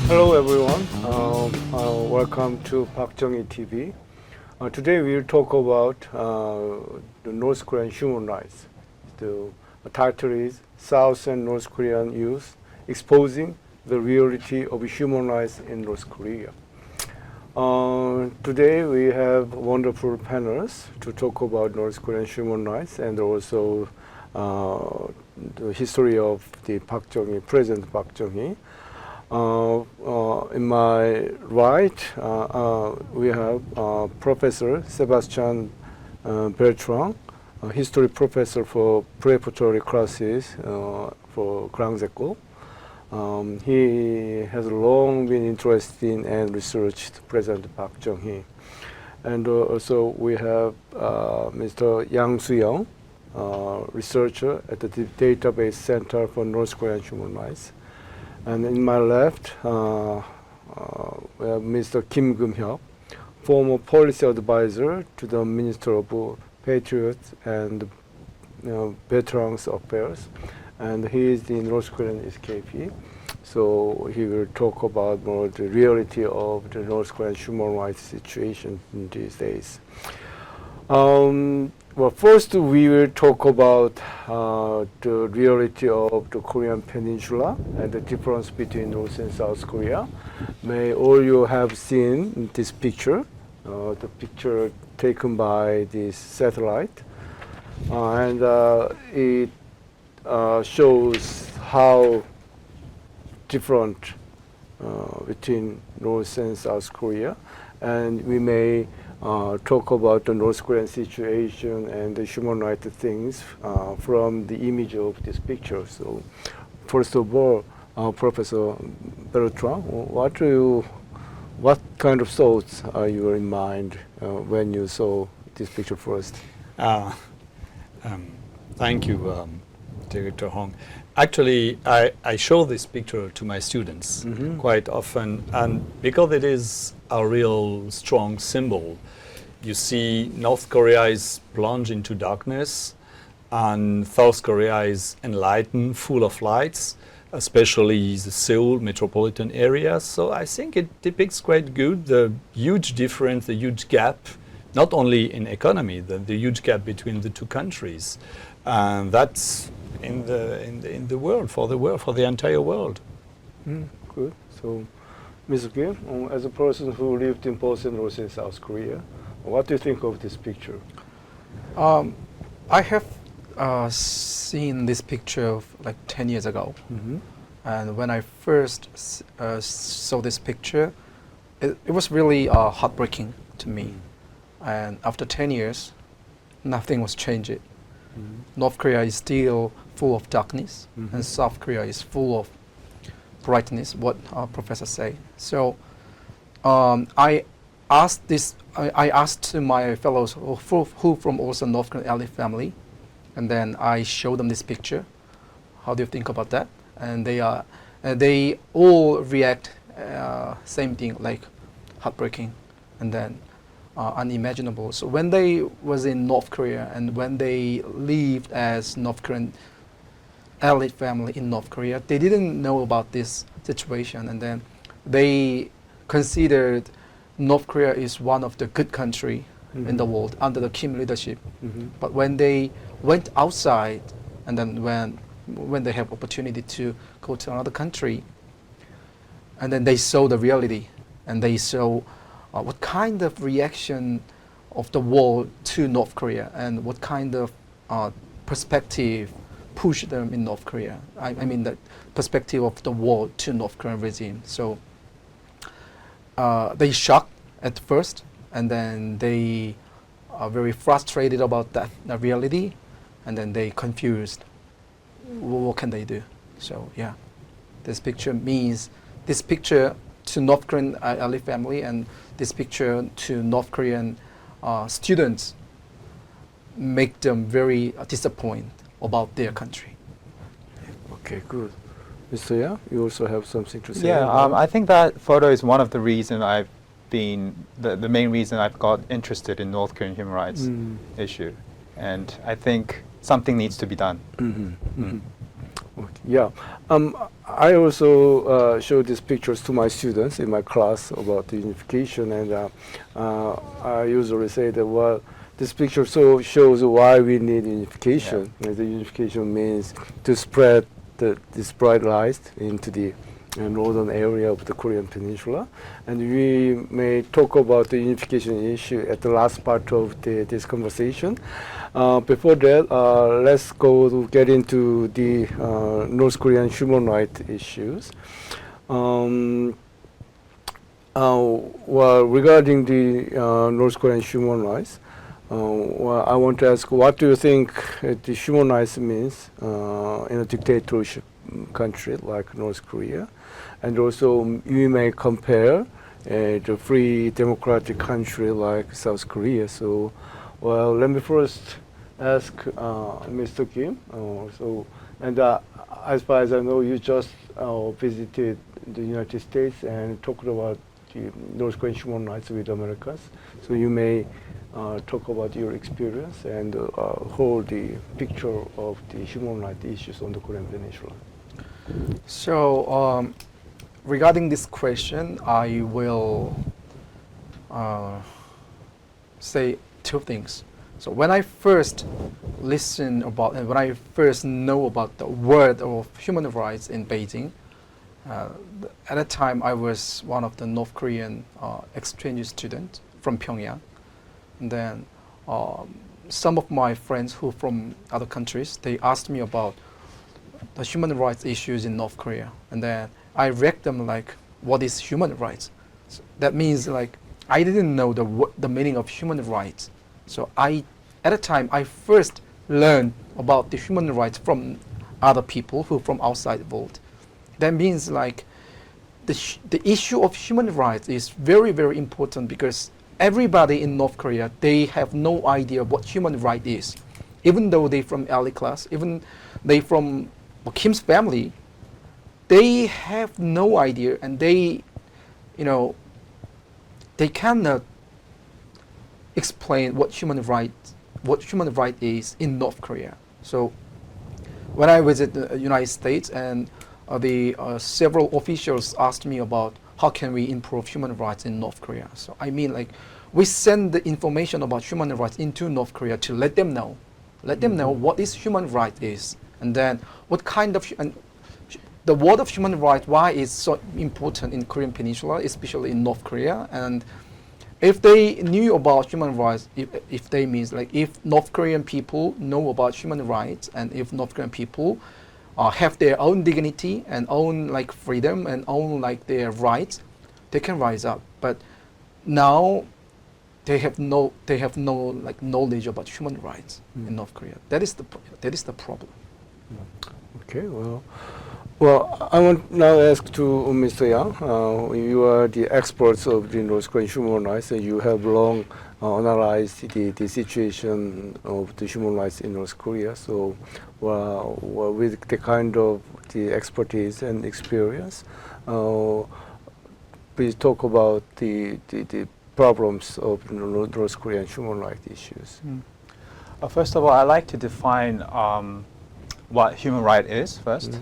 Hello everyone, welcome to Bak정희TV. Today we'll talk about the North Korean human rights. The title is South and North Korean Youth Exposing the Reality of Human Rights in North Korea. Today we have wonderful panels to talk about North Korean human rights and also the history of the President Bak정희. In my right, we have Professor Sebastian Bertrand, a history professor for preparatory classes for Grand École. He has long been interested in and researched President Bak정희. And also we have Mr. Yang Soo-young, researcher at the Database Center for North Korean Human Rights. And in my left, we have Mr. Kim Kum-hyuk, former policy advisor to the Minister of Patriots and Veterans Affairs, and he is the North Korean escapee. So he will talk about more the reality of the North Korean human rights situation in these days. Well, first we will talk about the reality of the Korean Peninsula and the difference between North and South Korea. May all you have seen this picture, the picture taken by this satellite, and it shows how different between North and South Korea, and we may talk about the North Korean situation and the human rights things from the image of this picture. So, first of all, Professor Bertrand, what kind of thoughts are you in mind when you saw this picture first? Thank you, Director Hong. Actually, I show this picture to my students quite often, and because it is a real strong symbol. You see North Korea is plunged into darkness, and South Korea is enlightened, full of lights, especially the Seoul metropolitan area. So I think it depicts quite good the huge difference, the huge gap, not only in economy, the huge gap between the two countries. And that's in the world, for the entire world. Good. So, Mr. Kim, as a person who lived in both North and South Korea, what do you think of this picture? I have seen this picture like 10 years ago. And when I first saw this picture, it was really heartbreaking to me. And after 10 years, nothing was changed. North Korea is still full of darkness, and South Korea is full of brightness, what our professor said. So I asked to my fellows who from also North Korean elite family, and then I showed them this picture. How do you think about that? And they all react same thing, like heartbreaking, and then unimaginable. So when they was in North Korea and when they lived as North Korean elite family in North Korea, they didn't know about this situation, and then they considered North Korea is one of the good country in the world under the Kim leadership. But when they went outside, and then when they have opportunity to go to another country, and then they saw the reality, and they saw what kind of reaction of the world to North Korea, and what kind of perspective pushed them in North Korea. I mean the perspective of the world to North Korean regime. So they shocked at first, and then they are very frustrated about that reality, and then they confused. What can they do? So yeah, this picture to North Korean elite family, and this picture to North Korean students make them very disappointed about their country. Okay, good. Mr. Yang, you also have something to say? Yeah, I think that photo is one of the reasons the main reason I've got interested in North Korean human rights issue. And I think something needs to be done. Yeah, I also show these pictures to my students in my class about the unification, and I usually say that, well, this picture shows why we need unification. The unification means to spread this bright light into the northern area of the Korean Peninsula, and we may talk about the unification issue at the last part of this conversation. Before that, let's get into the North Korean human rights issues. Well, regarding the North Korean human rights, well, I want to ask, what do you think the human rights means in a dictatorship country like North Korea? And also, we may compare the free democratic country like South Korea. So, well, let me first ask Mr. Kim. As far as I know, you just visited the United States and talked about the North Korean human rights with Americans. So you may talk about your experience and hold the picture of the human rights issues on the Korean Peninsula. So, regarding this question, I will say two things. So when I first listen about and when I first know about the word of human rights in Beijing, at that time I was one of the North Korean exchange students from Pyongyang. And then some of my friends who from other countries, they asked me about the human rights issues in North Korea. And then I read them like, what is human rights? So that means like, I didn't know the meaning of human rights. So at the time, I first learned about the human rights from other people who from outside the world. That means like, the issue of human rights is very, very important because everybody in North Korea, they have no idea what human right is. Even though they from elite class, even they from Kim's family, they have no idea, and they cannot explain what human right is in North Korea. So when I visit the United States, and the several officials asked me about how can we improve human rights in North Korea. So I mean, like, we send the information about human rights into North Korea to let them know what is human right is, and then what kind of the word of human rights, why is so important in Korean Peninsula, especially in North Korea. And if they knew about human rights, if they means like, if North Korean people know about human rights, and if North Korean people have their own dignity and own like freedom and own like their rights, they can rise up. But now they have no like knowledge about human rights in North Korea. That is the problem. Okay, well, I want now ask to Mr. Yang. You are the experts of the North Korean human rights, and you have long analyzed the situation of the human rights in North Korea. So, with the kind of the expertise and experience, please talk about the problems of North Korean human rights issues. First of all, I'd like to define what human right is first.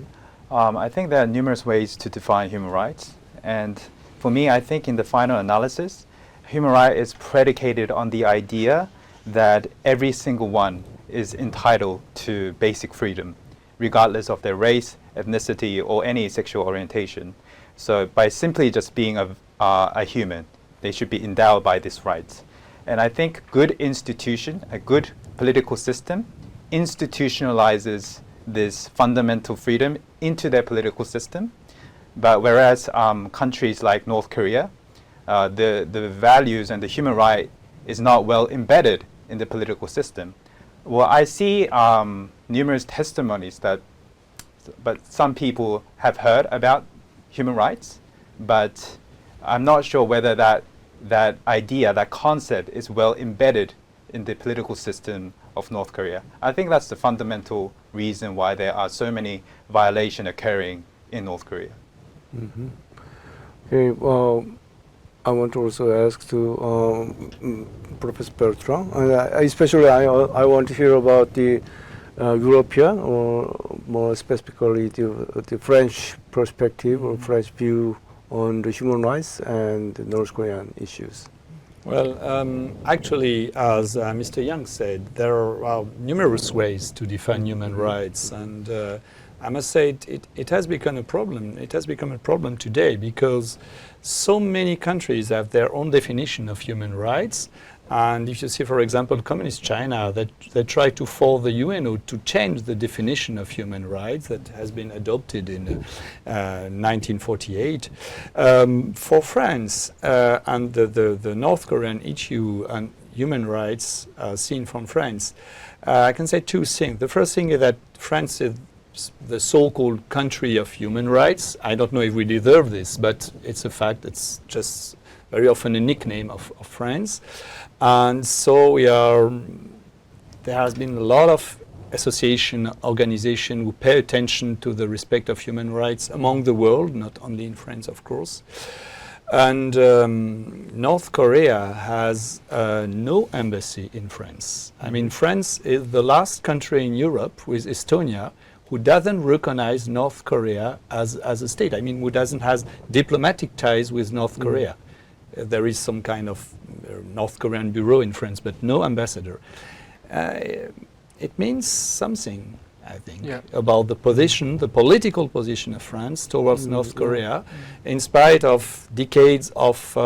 I think there are numerous ways to define human rights, and for me, I think in the final analysis, human right is predicated on the idea that every single one is entitled to basic freedom, regardless of their race, ethnicity, or any sexual orientation. So by simply just being a human, they should be endowed by these rights. And I think good institution, a good political system, institutionalizes this fundamental freedom into their political system. But whereas countries like North Korea, the values and the human right is not well embedded in the political system. Well, I see numerous testimonies but some people have heard about human rights, but I'm not sure whether that idea, that concept is well embedded in the political system of North Korea. I think that's the fundamental reason why there are so many violations occurring in North Korea. Okay, well, I want to also ask to Professor Bertrand. Especially, I want to hear about the European or more specifically the French perspective or French view on the human rights and the North Korean issues? Well, actually, as Mr. Young said, there are numerous ways to define human rights, and I must say it has become a problem. It has become a problem today because so many countries have their own definition of human rights. And if you see, for example, communist China, that they try to force the UN to change the definition of human rights that has been adopted in 1948. For France and the North Korean issue and human rights seen from France, I can say two things. The first thing is that France is the so-called country of human rights. I don't know if we deserve this, but it's a fact. It's just very often a nickname of France. And so there has been a lot of association, organization who pay attention to the respect of human rights among the world, not only in France, of course. And North Korea has no embassy in France. I mean, France is the last country in Europe, with Estonia, who doesn't recognize North Korea as a state. I mean, who doesn't have diplomatic ties with North Korea. There is some kind of North Korean bureau in France, but no ambassador. It means something, I think, about the position, the political position of France towards North Korea, in spite of decades of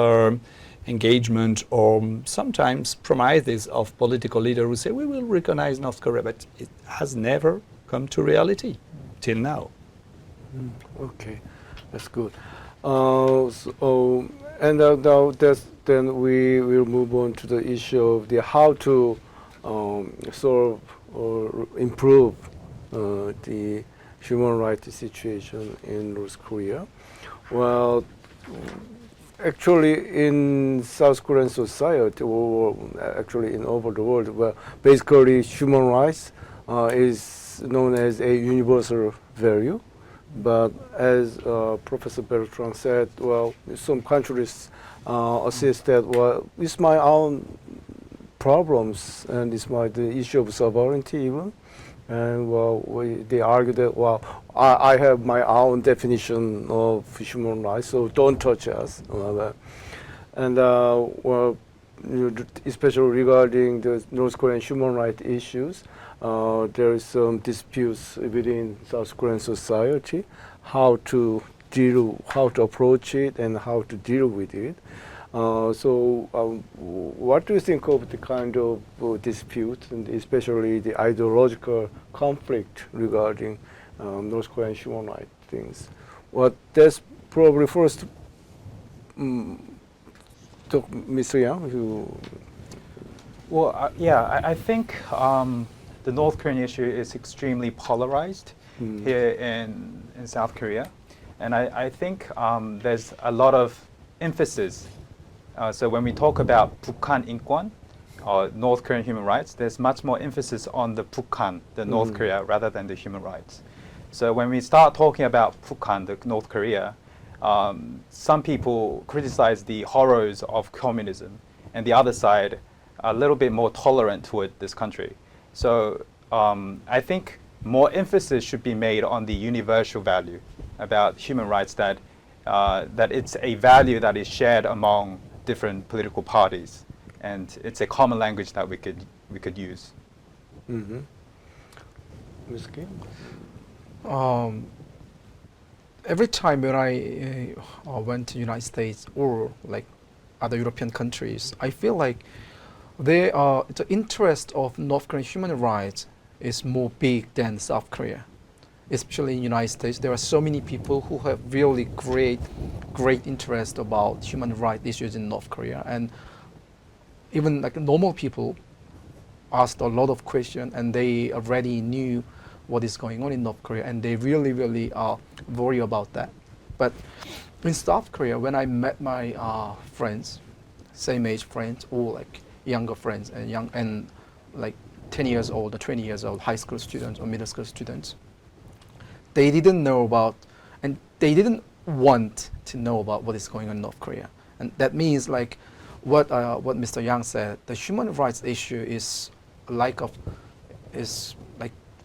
engagement or sometimes promises of political leaders who say, we will recognize North Korea, but it has never come to reality till now. Okay, that's good. And now then we will move on to the issue of the how to solve or improve the human rights situation in North Korea. Well, actually in South Korean society, or actually in over the world, well, basically human rights is known as a universal value. But as Professor Bertrand said, well, some countries assist that, well, it's my own problems and it's the issue of sovereignty even. And well, they argue that, well, I have my own definition of human rights, so don't touch us. And well, especially regarding the North Korean human rights issues, there is some disputes within South Korean society, how to approach it and how to deal with it. What do you think of the kind of dispute, and especially the ideological conflict regarding North Korean human rights things? Well, that's probably first to Mr. Yang, who. Well, I think the North Korean issue is extremely polarized here in South Korea. And I think there's a lot of emphasis. So when we talk about Bukhan Inkwon, or North Korean human rights, there's much more emphasis on the Bukhan, the North Korea, rather than the human rights. So when we start talking about Bukhan, the North Korea, some people criticize the horrors of communism, and the other side a little bit more tolerant toward this country. So I think more emphasis should be made on the universal value about human rights, that it's a value that is shared among different political parties, and it's a common language that we could use. Mm-hmm. Ms. Kim? Every time when I went to United States or like other European countries, I feel like the interest of North Korean human rights is more big than South Korea. Especially in the United States, there are so many people who have really great interest about human rights issues in North Korea, and even like normal people asked a lot of questions, and they already knew what is going on in North Korea, and they really worry about that. But in South Korea, when I met my friends, same age friends or like younger friends and like 10 years old or 20 years old high school students or middle school students, they didn't know about, and they didn't want to know about what is going on in North Korea. And that means like what Mr. Yang said, the human rights issue is like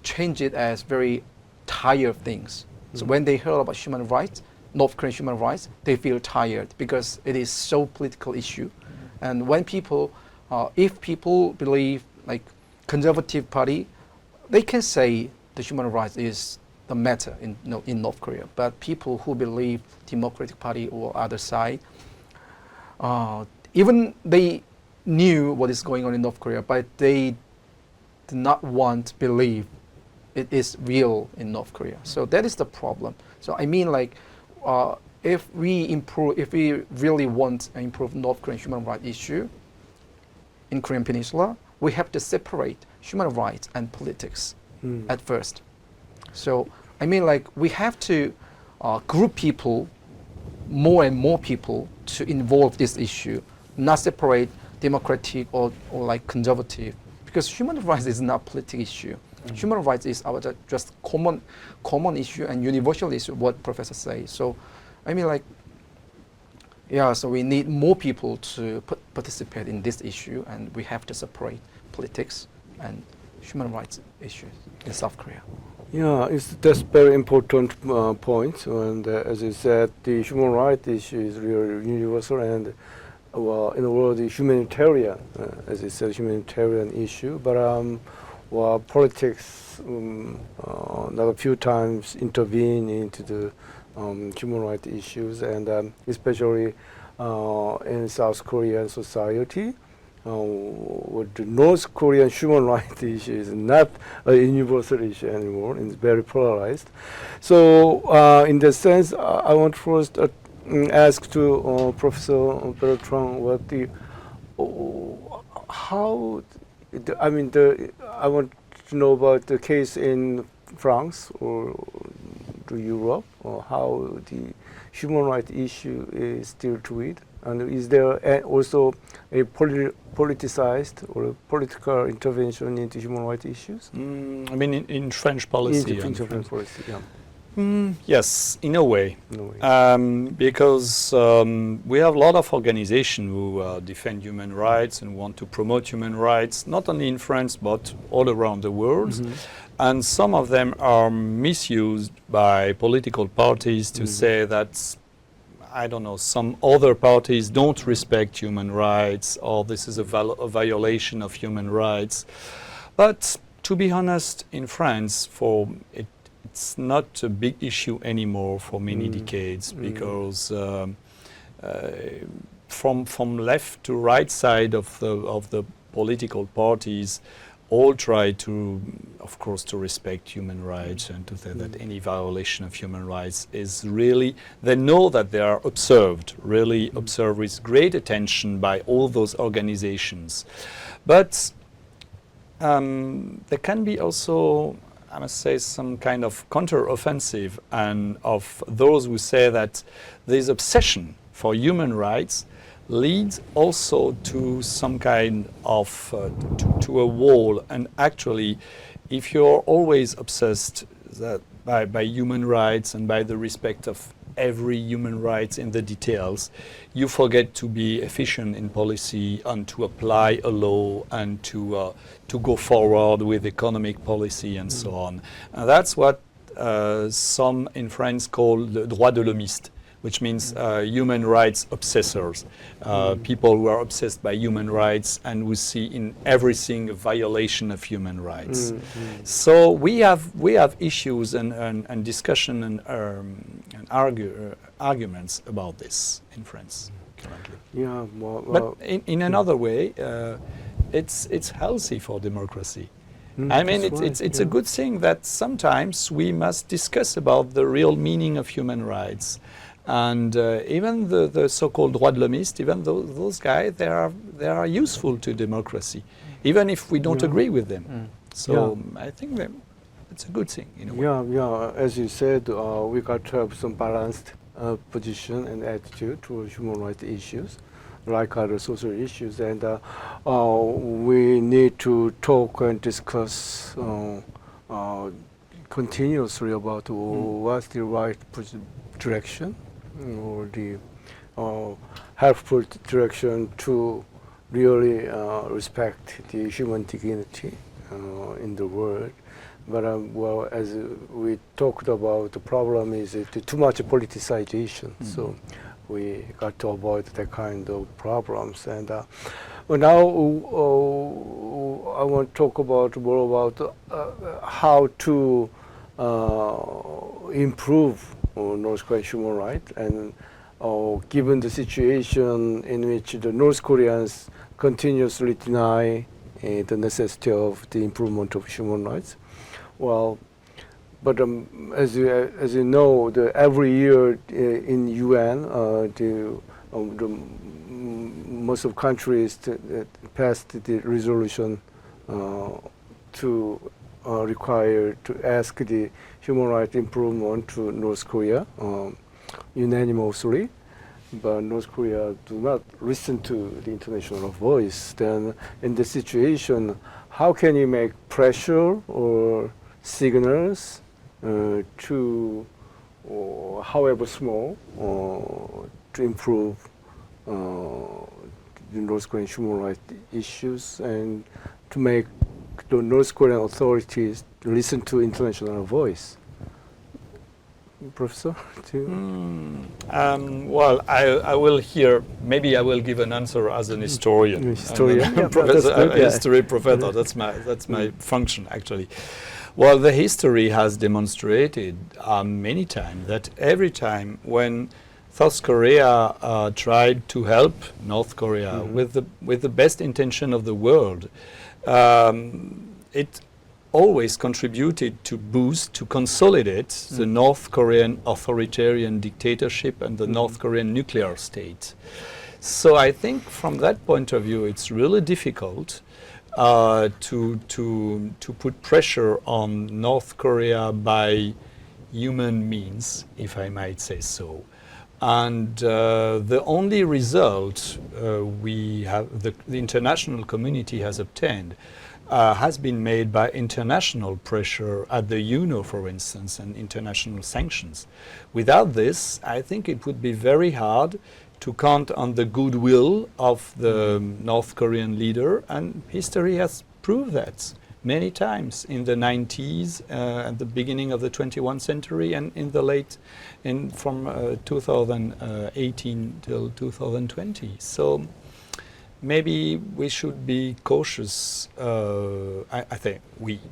change it as very tired things. So when they heard about human rights, North Korean human rights, they feel tired because it is so political issue. And when people, if people believe like conservative party, they can say the human rights is the matter in North Korea. But people who believe Democratic Party or other side, even they knew what is going on in North Korea, but they do not want to believe it is real in North Korea. So that is the problem. So I mean, like, if we really want to improve North Korean human rights issue in Korean Peninsula, we have to separate human rights and politics at first. So I mean, like, we have to group people, more and more people, to involve this issue, not separate democratic or like conservative, because human rights is not political issue. Human rights is our just common issue and universal issue, what Professor says. So I mean, like, yeah, so we need more people to participate in this issue, and we have to separate politics and human rights issues in South Korea. Yeah, that's very important point. And as you said, the human rights issue is really universal and, well, in the world, the humanitarian, as you said, humanitarian issue. But well, politics not a few times intervene into the human rights issues, and especially in South Korean society. With the North Korean human rights issue is not a universal issue anymore. It's very polarized. So in that sense, I want first ask to Professor Bertrand what the how I mean I want to know about the case in France or to Europe, or how the human rights issue is still treated, and is there also a politicized or a political intervention into human rights issues? I mean, in French policy. In French policy, yeah. Yes, in a way. Because we have a lot of organizations who defend human rights and want to promote human rights, not only in France, but all around the world. And some of them are misused by political parties to say that, I don't know, some other parties don't respect human rights, or this is a violation of human rights. But to be honest, in France, it's not a big issue anymore for many decades, because from left to right side of the political parties all try to, of course, to respect human rights and to say that any violation of human rights is really, they know that they are observed, really observed with great attention by all those organizations. But there can be also, I must say, some kind of counter-offensive and of those who say that this obsession for human rights leads also to some kind of to a wall. And actually, if you're always obsessed by human rights and by the respect of every human right in the details, you forget to be efficient in policy and to apply a law and to go forward with economic policy and so on. And that's what some in France call the droit de l'homiste, which means human rights obsessors, people who are obsessed by human rights and who see in everything a violation of human rights. So we have issues and discussion and arguments about this in France currently. Yeah, well, but in another way, it's healthy for democracy. I mean, it's a good thing that sometimes we must discuss about the real meaning of human rights. And even the so-called droit de l'homiste, even those guys, they are useful to democracy, even if we don't agree with them. So I think that it's a good thing in a way. Yeah. As you said, we got to have some balanced position and attitude towards human rights issues, like other social issues, and we need to talk and discuss continuously about what's the right direction or the helpful direction to really respect the human dignity in the world. But well, as we talked about, the problem is too much politicization. So we got to avoid that kind of problems. And well, now I want to talk about more about how to improve North Korean human rights, and given the situation in which the North Koreans continuously deny the necessity of the improvement of human rights. Well, but as you know, every year in UN, most of countries passed the resolution to require to ask the human rights improvement to North Korea unanimously. But North Korea do not listen to the international voice. Then in this situation, how can you make pressure or signals to, however small, to improve the North Korean human rights issues and to make the North Korean authorities listen to international voice? Professor? Well, I will hear, maybe I will give an answer as an historian. Historian. A professor, a history professor, that's my function actually. Well, the history has demonstrated many times that every time when South Korea tried to help North Korea with the best intention of the world, it always contributed to boost, to consolidate the North Korean authoritarian dictatorship and the North Korean nuclear state. So I think from that point of view, it's really difficult to put pressure on North Korea by human means, if I might say so. And the only result we have, the international community has obtained, has been made by international pressure at the UNO, for instance, and international sanctions. Without this, I think it would be very hard to count on the goodwill of the North Korean leader, and history has proved that many times in the 90s, at the beginning of the 21st century, and in the from 2018 till 2020. So maybe we should be cautious. I think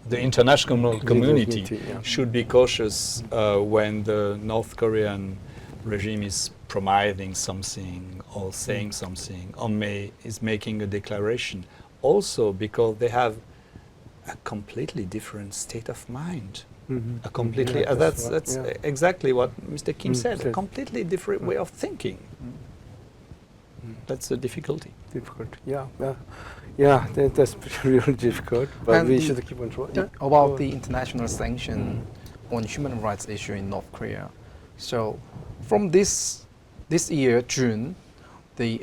the international community, should be cautious when the North Korean regime is promising something or saying something or is making a declaration. Also because they have a completely different state of mind. A completely that's exactly what Mr. Kim said. A completely different way of thinking. That's a difficulty. That's really difficult. But And we should keep on trying. about the international sanction on human rights issue in North Korea. So from this year, June, the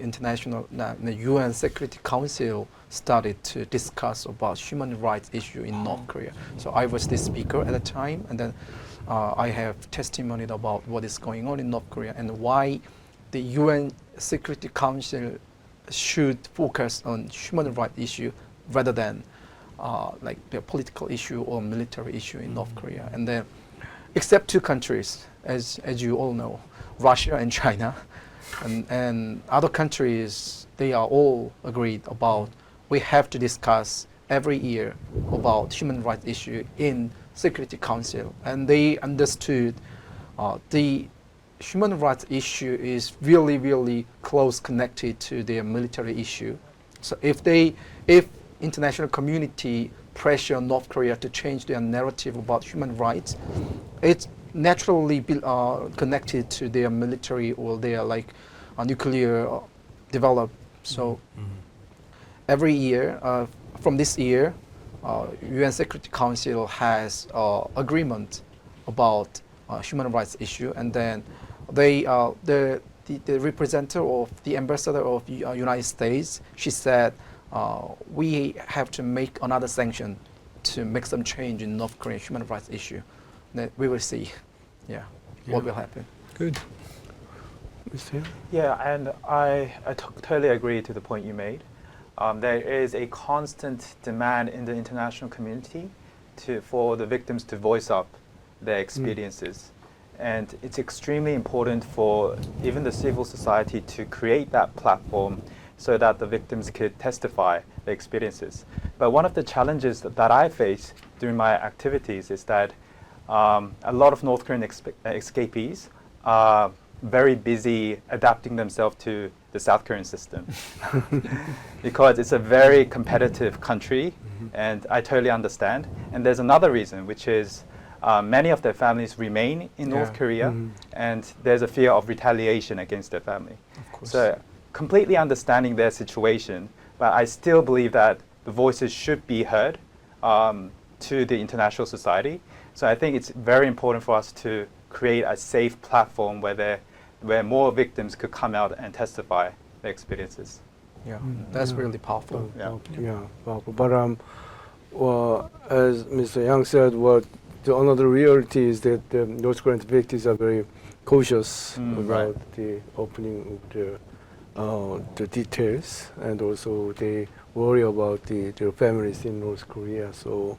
UN Security Council started to discuss about human rights issue in North Korea. So I was the speaker at the time, and then I have testimony about what is going on in North Korea and why the UN Security Council should focus on human rights issue rather than like the political issue or military issue in North Korea. And then, except two countries, as you all know, Russia and China, and other countries, they are all agreed about we have to discuss every year about human rights issue in Security Council, and they understood the human rights issue is really, really close connected to their military issue. So if international community pressure North Korea to change their narrative about human rights, it's naturally connected to their military or their nuclear develop. So every year, from this year, UN Security Council has agreement about human rights issue, and then the representative of the ambassador of United States, she said we have to make another sanction to make some change in North Korean human rights issue. Then we will see, what will happen. Good. Yeah, and I totally agree to the point you made. There is a constant demand in the international community for the victims to voice up their experiences. And it's extremely important for even the civil society to create that platform so that the victims could testify their experiences. But one of the challenges that I face during my activities is that a lot of North Korean escapees are very busy adapting themselves to the South Korean system because it's a very competitive country, and I totally understand. And there's another reason, which is many of their families remain in North Korea, and there's a fear of retaliation against their family. Of course. So completely understanding their situation, but I still believe that the voices should be heard to the international society. So I think it's very important for us to create a safe platform where more victims could come out and testify their experiences. Yeah, that's really powerful. Yeah. Powerful. But well, as Mr. Yang said, another reality is that the North Korean victims are very cautious about the opening of the details, and also they worry about their families in North Korea. So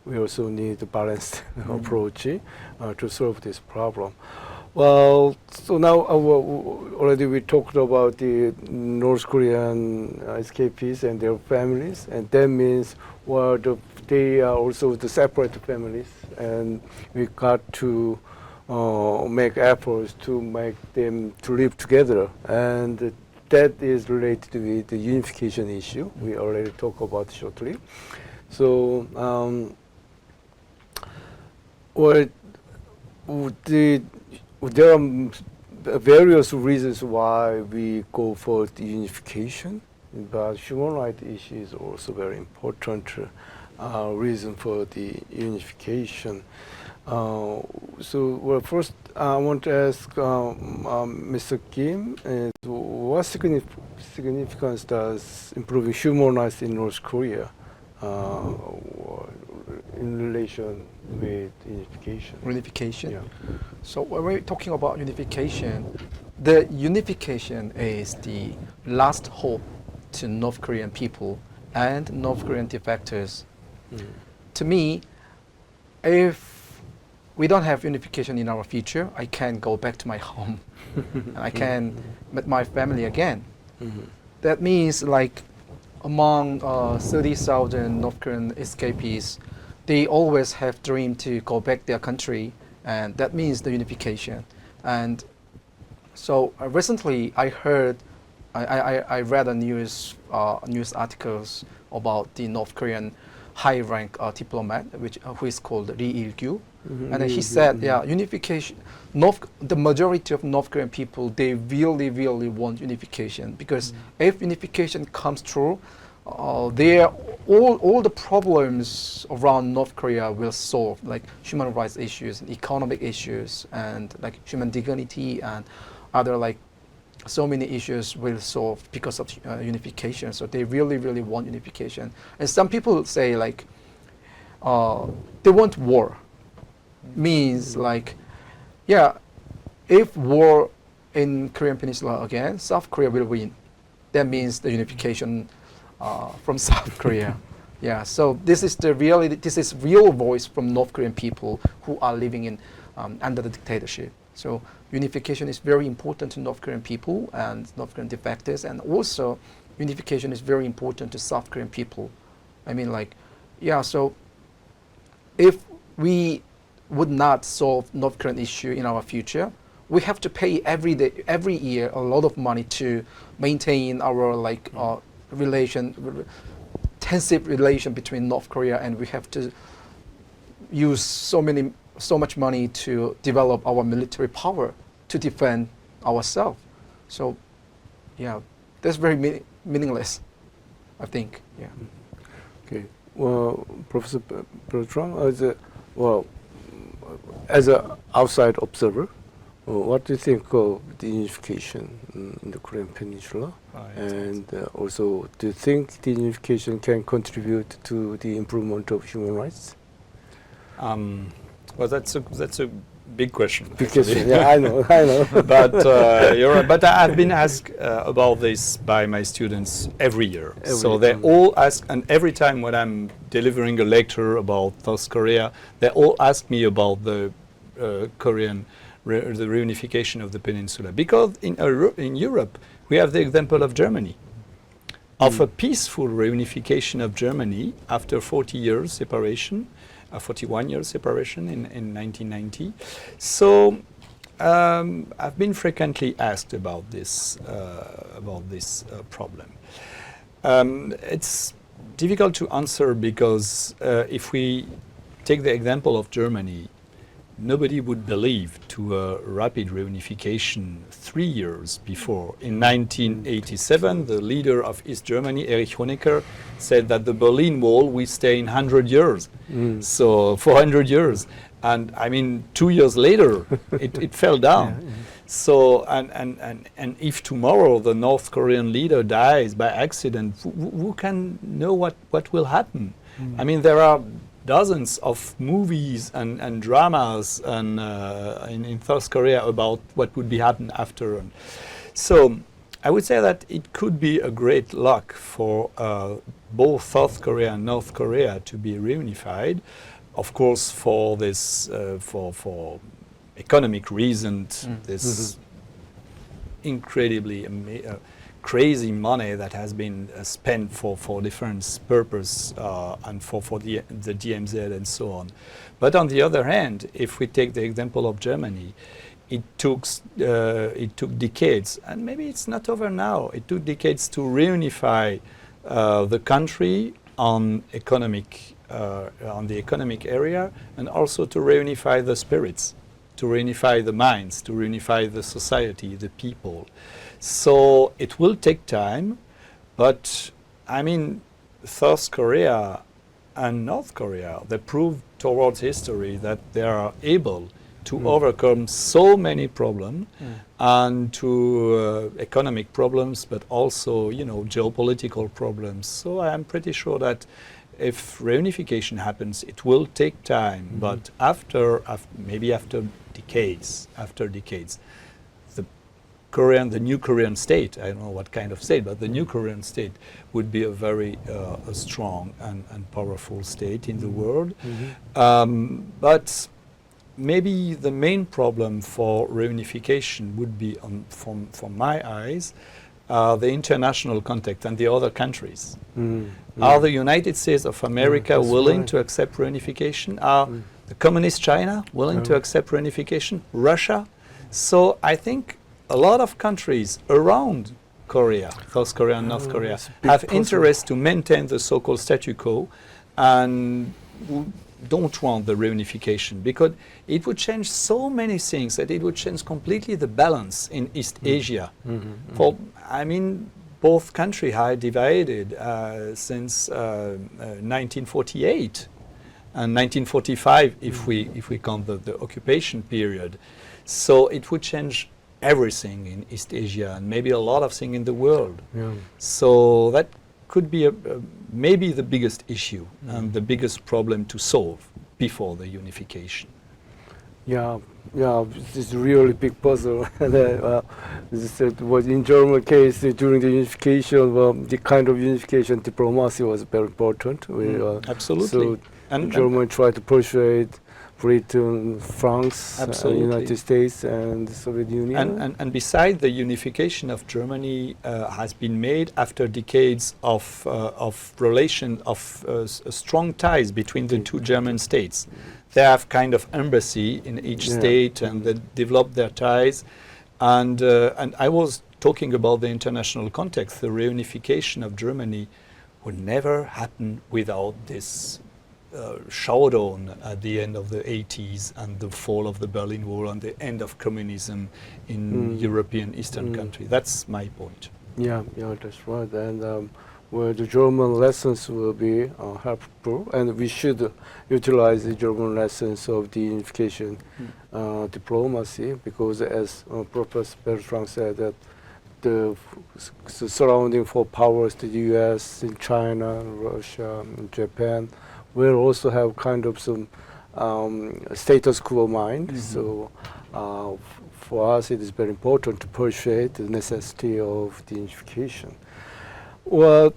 we also need a balanced approach to solve this problem. Well, so now already we talked about the North Korean escapees and their families, and that means they are also the separate families, and we got to make efforts to make them to live together, and that is related with the unification issue we already talked about shortly. So, there are various reasons why we go for the unification, but human rights issue is also very important reason for the unification. First, I want to ask Mr. Kim, what significance does improving human rights in North Korea in relation with unification? Unification. Yeah. So when we're talking about unification, the unification is the last hope to North Korean people and North Korean defectors. To me, if we don't have unification in our future, I can go back to my home and I can meet my family again. That means like among 30,000 North Korean escapees, they always have dream to go back their country, and that means the unification. And so recently I read a news articles about the North Korean high-rank diplomat, who is called Lee Il-gyu, and he said, unification. The majority of North Korean people, they really, really want unification, because if unification comes true, all the problems around North Korea will solve, like human rights issues, and economic issues, and like human dignity, and other like so many issues will solve because of unification. So they really, really want unification. And some people say like they want war. Means like, yeah, if war in Korean Peninsula again, South Korea will win. That means the unification from South Korea. Yeah, so this is real voice from North Korean people who are living in under the dictatorship. So unification is very important to North Korean people and North Korean defectors, and also unification is very important to South Korean people. I mean, like, yeah, so if we would not solve North Korean issue in our future, we have to pay every year a lot of money to maintain our like tensive relation between North Korea, and we have to use so much money to develop our military power to defend ourselves. So, yeah, that's very meaningless, I think. Yeah. Okay. Well, Professor Bertrand, as an outside observer, what do you think of the unification in the Korean Peninsula? And also, do you think the unification can contribute to the improvement of human rights? Well, that's a big question. Big actually. question. Yeah, I know. But you're right. But I've been asked about this by my students every year. So they all ask, and every time when I'm delivering a lecture about South Korea, they all ask me about the Korean, the reunification of the peninsula. Because in Europe, we have the example of Germany, of a peaceful reunification of Germany after 40 years separation. 41 years separation in 1990. So I've been frequently asked about this problem. It's difficult to answer because if we take the example of Germany, nobody would believe to a rapid reunification 3 years before. In 1987, the leader of East Germany, Erich Honecker, said that the Berlin Wall will stay in 100 years. So 400 years. And I mean, 2 years later, it fell down. Yeah. So, and if tomorrow the North Korean leader dies by accident, who can know what will happen? I mean, there are dozens of movies and dramas and in South Korea about what would be happen after. So I would say that it could be a great luck for both South Korea and North Korea to be reunified. Of course, for this for economic reasons, this incredibly crazy money that has been spent for different purpose and for the DMZ and so on. But on the other hand, if we take the example of Germany, it took decades, and maybe it's not over now. It took decades to reunify the country on the economic area, and also to reunify the spirits, to reunify the minds, to reunify the society, the people. So it will take time, but I mean, South Korea and North Korea, they proved towards history that they are able to overcome so many problems and to economic problems, but also, geopolitical problems. So I am pretty sure that if reunification happens, it will take time, but maybe after decades, the new Korean state, I don't know what kind of state, but the new Korean state would be a very strong and powerful state in the world. But maybe the main problem for reunification would be, from my eyes, the international context and the other countries. Are the United States of America willing to accept reunification? Are the communist China willing to accept reunification? Russia? So I think a lot of countries around Korea, South Korea and North Korea, have interest to maintain the so-called statu quo and don't want the reunification, because it would change so many things, that it would change completely the balance in East Asia. Both countries are divided since 1948 and 1945 if we count the occupation period. So it would change everything in East Asia and maybe a lot of things in the world. So that could be maybe the biggest issue and the biggest problem to solve before the unification. Yeah, it's a really big puzzle. This was in German case during the unification. The kind of unification diplomacy was very important. Absolutely. So and Germany tried to persuade Britain, France, United States, and the Soviet Union. And besides, the unification of Germany has been made after decades of strong ties between the two German states. They have kind of embassy in each state, and they develop their ties. And I was talking about the international context. The reunification of Germany would never happen without this showdown at the end of the 80s and the fall of the Berlin Wall and the end of communism in European Eastern countries. That's my point. Yeah, that's right. And where the German lessons will be helpful, and we should utilize the German lessons of the unification diplomacy, because as Professor Bertrand said, that the surrounding four powers, the US, China, Russia, and Japan, will also have kind of some status quo mind. So for us, it is very important to persuade the necessity of the unification. Well,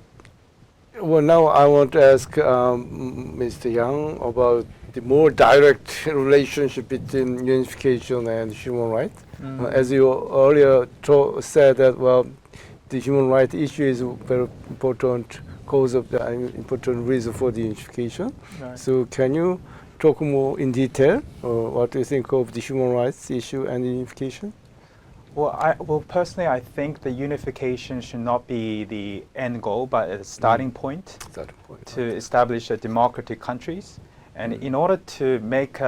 now I want to ask Mr. Yang about the more direct relationship between unification and human rights. As you earlier said that, well, the human rights issue is a very important cause of the important reason for the unification. Right. So can you talk more in detail what do you think of the human rights issue and the unification? Well, personally, I think the unification should not be the end goal, but a starting point to establish a democratic countries. And in order to make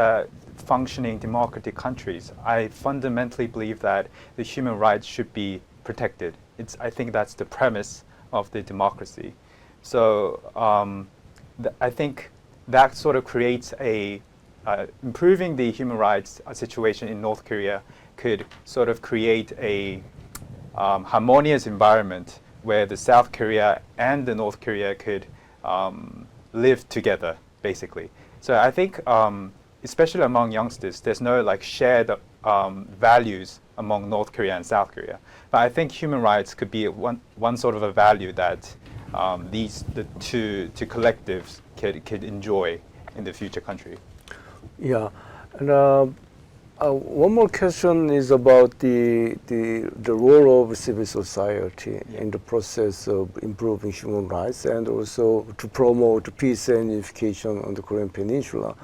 functioning democratic countries, I fundamentally believe that the human rights should be protected. I think that's the premise of the democracy. So I think that sort of creates improving the human rights situation in North Korea could sort of create a harmonious environment where the South Korea and the North Korea could live together, basically. So I think, especially among youngsters, there's no like shared values among North Korea and South Korea. But I think human rights could be one sort of a value that the two collectives could enjoy in the future country. Yeah, and one more question is about the role of civil society in the process of improving human rights and also to promote peace and unification on the Korean Peninsula.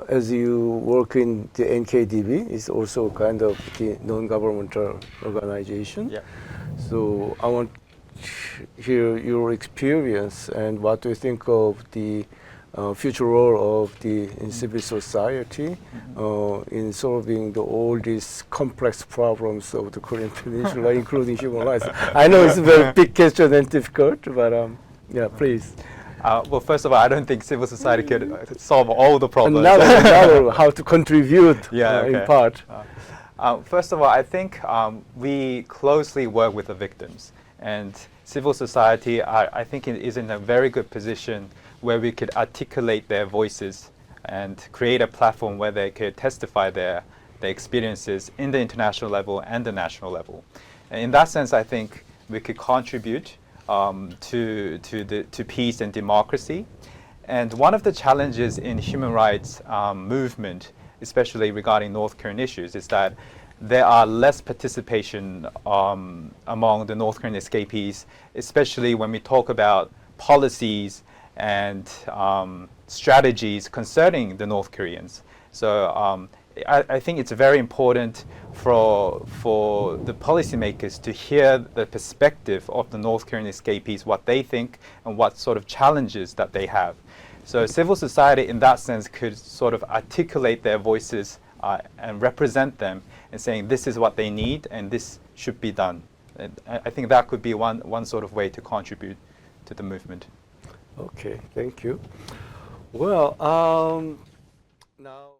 As you work in the NKDB, it's also kind of the non-governmental organization. Yeah. So I want to hear your experience and what do you think of the future role of the civil society in solving all these complex problems of the Korean Peninsula, including human rights. I know it's a very big question and difficult, but yeah, please. Well, first of all, I don't think civil society could solve all the problems. Another how to contribute in part. First of all, I think we closely work with the victims, and civil society, I think, is in a very good position where we could articulate their voices and create a platform where they could testify their experiences in the international level and the national level. And in that sense, I think we could contribute to peace and democracy. And one of the challenges in human rights movement, especially regarding North Korean issues, is that there are less participation among the North Korean escapees, especially when we talk about policies and strategies concerning the North Koreans. So I think it's very important for the policymakers to hear the perspective of the North Korean escapees, what they think and what sort of challenges that they have. So civil society in that sense could sort of articulate their voices and represent them and saying this is what they need and this should be done. And I think that could be one sort of way to contribute to the movement. Okay, thank you. Well, now.